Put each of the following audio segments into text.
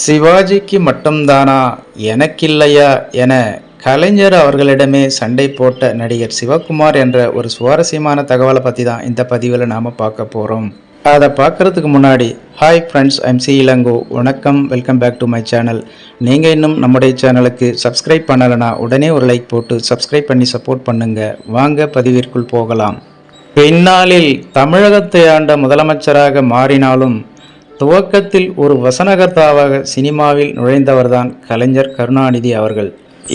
சிவாஜிக்கு மட்டும்தானா எனக்கில்லையா என கலைஞர் அவர்களிடமே சண்டை போட்ட நடிகர் சிவகுமார் என்ற ஒரு சுவாரஸ்யமான தகவலை பற்றி தான் இந்த பதிவில் நாம் பார்க்க போகிறோம். அதை பார்க்குறதுக்கு முன்னாடி hi friends, I'm C Elango. வணக்கம், welcome back to my channel. நீங்கள் இன்னும் நம்முடைய சேனலுக்கு சப்ஸ்கிரைப் பண்ணலைன்னா உடனே ஒரு லைக் போட்டு சப்ஸ்கிரைப் பண்ணி சப்போர்ட் பண்ணுங்கள். வாங்க பதிவிற்குள் போகலாம். பின்னாளில் தமிழகத்தை ஆண்ட முதலமைச்சராக மாறினாலும் துவக்கத்தில் ஒரு வசனகர்த்தாவாக சினிமாவில் நுழைந்தவர்தான் கலைஞர் கருணாநிதி அவர்கள்.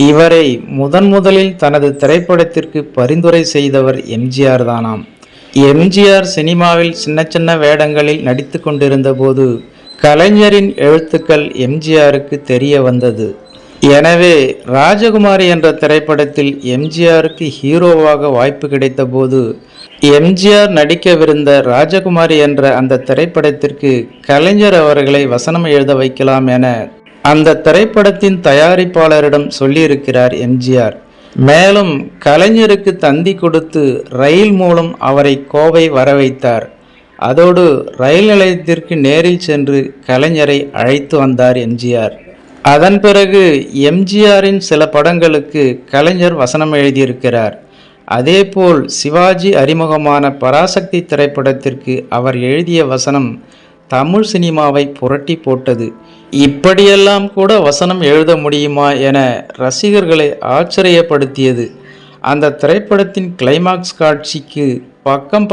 இவரை முதலில் தனது திரைப்படத்திற்கு பரிந்துரை செய்தவர் எம்ஜிஆர் தானாம். எம்ஜிஆர் சினிமாவில் சின்ன சின்ன வேடங்களில் நடித்து கொண்டிருந்த போது கலைஞரின் எழுத்துக்கள் எம்ஜிஆருக்கு தெரிய வந்தது. எனவே ராஜகுமாரி என்ற திரைப்படத்தில் எம்ஜிஆருக்கு ஹீரோவாக வாய்ப்பு கிடைத்த போது எம்ஜிஆர் நடிக்கவிருந்த ராஜகுமாரி என்ற அந்த திரைப்படத்திற்கு கலைஞர் அவர்களை வசனம் எழுத வைக்கலாம் என அந்த திரைப்படத்தின் தயாரிப்பாளரிடம் சொல்லியிருக்கிறார் எம்ஜிஆர். மேலும் கலைஞருக்கு தந்தி கொடுத்து ரயில் மூலம் அவரை கோவை வர வைத்தார். அதோடு ரயில் நிலையத்திற்கு நேரில் சென்று கலைஞரை அழைத்து வந்தார் எம்ஜிஆர். அதன் பிறகு எம்ஜிஆரின் சில படங்களுக்கு கலைஞர் வசனம் எழுதியிருக்கிறார். அதேபோல் சிவாஜி அறிமுகமான பராசக்தி திரைப்படத்திற்கு அவர் எழுதிய வசனம் தமிழ் சினிமாவை புரட்டி போட்டது. இப்படியெல்லாம் கூட வசனம் எழுத முடியுமா என ரசிகர்களை ஆச்சரியப்படுத்தியது. அந்த திரைப்படத்தின் கிளைமாக்ஸ் காட்சிக்கு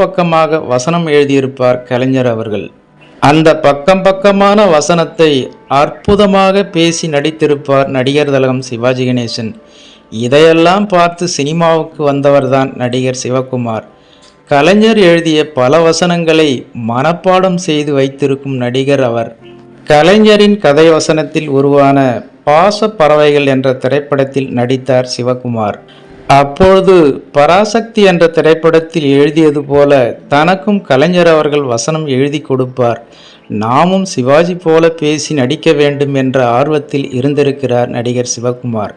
பக்கமாக வசனம் எழுதியிருப்பார் கலைஞர் அவர்கள். அந்த பக்கமான வசனத்தை அற்புதமாக பேசி நடித்திருப்பார் நடிகர் திலகம் சிவாஜி கணேசன். இதையெல்லாம் பார்த்து சினிமாவுக்கு வந்தவர்தான் நடிகர் சிவகுமார். கலைஞர் எழுதிய பல வசனங்களை மனப்பாடம் செய்து வைத்திருக்கும் நடிகர் அவர். கலைஞரின் கதை வசனத்தில் உருவான பாச பறவைகள் என்ற திரைப்படத்தில் நடித்தார் சிவகுமார். அப்பொழுது பராசக்தி என்ற திரைப்படத்தில் எழுதியது போல தனக்கும் கலைஞர் அவர்கள் வசனம் எழுதி கொடுப்பார். நாமும் சிவாஜி போல பேசி நடிக்க வேண்டும் என்ற ஆர்வத்தில் இருந்திருக்கிறார் நடிகர் சிவகுமார்.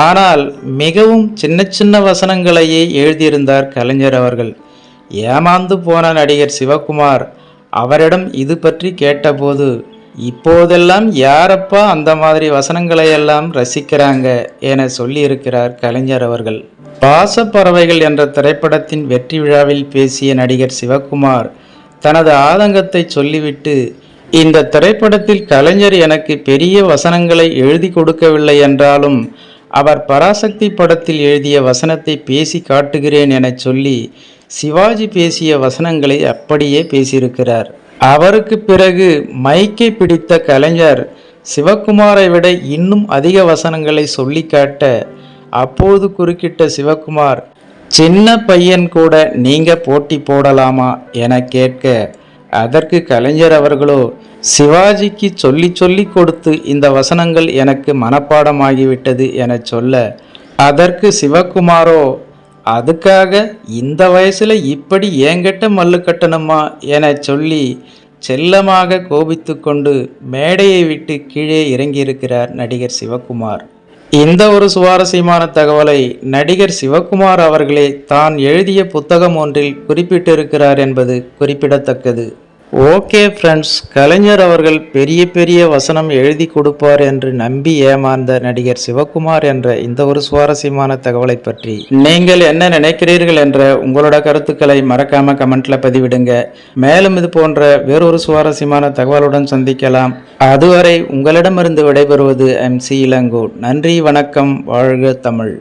ஆனால் மிகவும் சின்ன வசனங்களையே எழுதியிருந்தார் கலைஞர் அவர்கள். ஏமாந்து போன நடிகர் சிவகுமார் அவரிடம் இது பற்றி கேட்டபோது, இப்போதெல்லாம் யாரப்பா அந்த மாதிரி வசனங்களையெல்லாம் ரசிக்கிறாங்க என சொல்லியிருக்கிறார் கலைஞர் அவர்கள். பாசப்பறவைகள் என்ற திரைப்படத்தின் வெற்றி விழாவில் பேசிய நடிகர் சிவகுமார் தனது ஆதங்கத்தை சொல்லிவிட்டு, இந்த திரைப்படத்தில் கலைஞர் எனக்கு பெரிய வசனங்களை எழுதி கொடுக்கவில்லை என்றாலும் அவர் பராசக்தி படத்தில் எழுதிய வசனத்தை பேசி காட்டுகிறேன் என சொல்லி சிவாஜி பேசிய வசனங்களை அப்படியே பேசியிருக்கிறார். அவருக்கு பிறகு மைக்கை பிடித்த கலைஞர் சிவகுமாரை விட இன்னும் அதிக வசனங்களை சொல்லி காட்ட, அப்போது குறுக்கிட்ட சிவகுமார், சின்ன பையன் கூட நீங்க போட்டி போடலாமா என கேட்க, அதற்கு கலைஞர் அவர்களோ, சிவாஜிக்கு சொல்லி கொடுத்து இந்த வசனங்கள் எனக்கு மனப்பாடமாகிவிட்டது என சொல்ல, அதற்கு சிவகுமாரோ, அதுக்காக இந்த வயசுல இப்படி ஏங்கட்ட மல்லு கட்டணுமா என சொல்லி செல்லமாக கோபித்து கொண்டு மேடையை விட்டு கீழே இறங்கியிருக்கிறார் நடிகர் சிவகுமார். இந்த ஒரு சுவாரஸ்யமான தகவலை நடிகர் சிவகுமார் அவர்களே தான் எழுதிய புத்தகம் ஒன்றில் குறிப்பிட்டிருக்கிறார் என்பது குறிப்பிடத்தக்கது. ஓகே ஃப்ரெண்ட்ஸ், கலைஞர் அவர்கள் பெரிய வசனம் எழுதி கொடுப்பார் என்று நம்பி ஏமாந்த நடிகர் சிவகுமார் என்ற இந்த ஒரு சுவாரஸ்யமான தகவலை பற்றி நீங்கள் என்ன நினைக்கிறீர்கள் என்ற உங்களோட கருத்துக்களை மறக்காம கமெண்ட்ல பதிவிடுங்க. மேலும் இது போன்ற வேறொரு சுவாரஸ்யமான தகவலுடன் சந்திக்கலாம். அதுவரை உங்களிடமிருந்து விடைபெறுவது எம் சி இளங்கோ. நன்றி, வணக்கம், வாழ்க தமிழ்.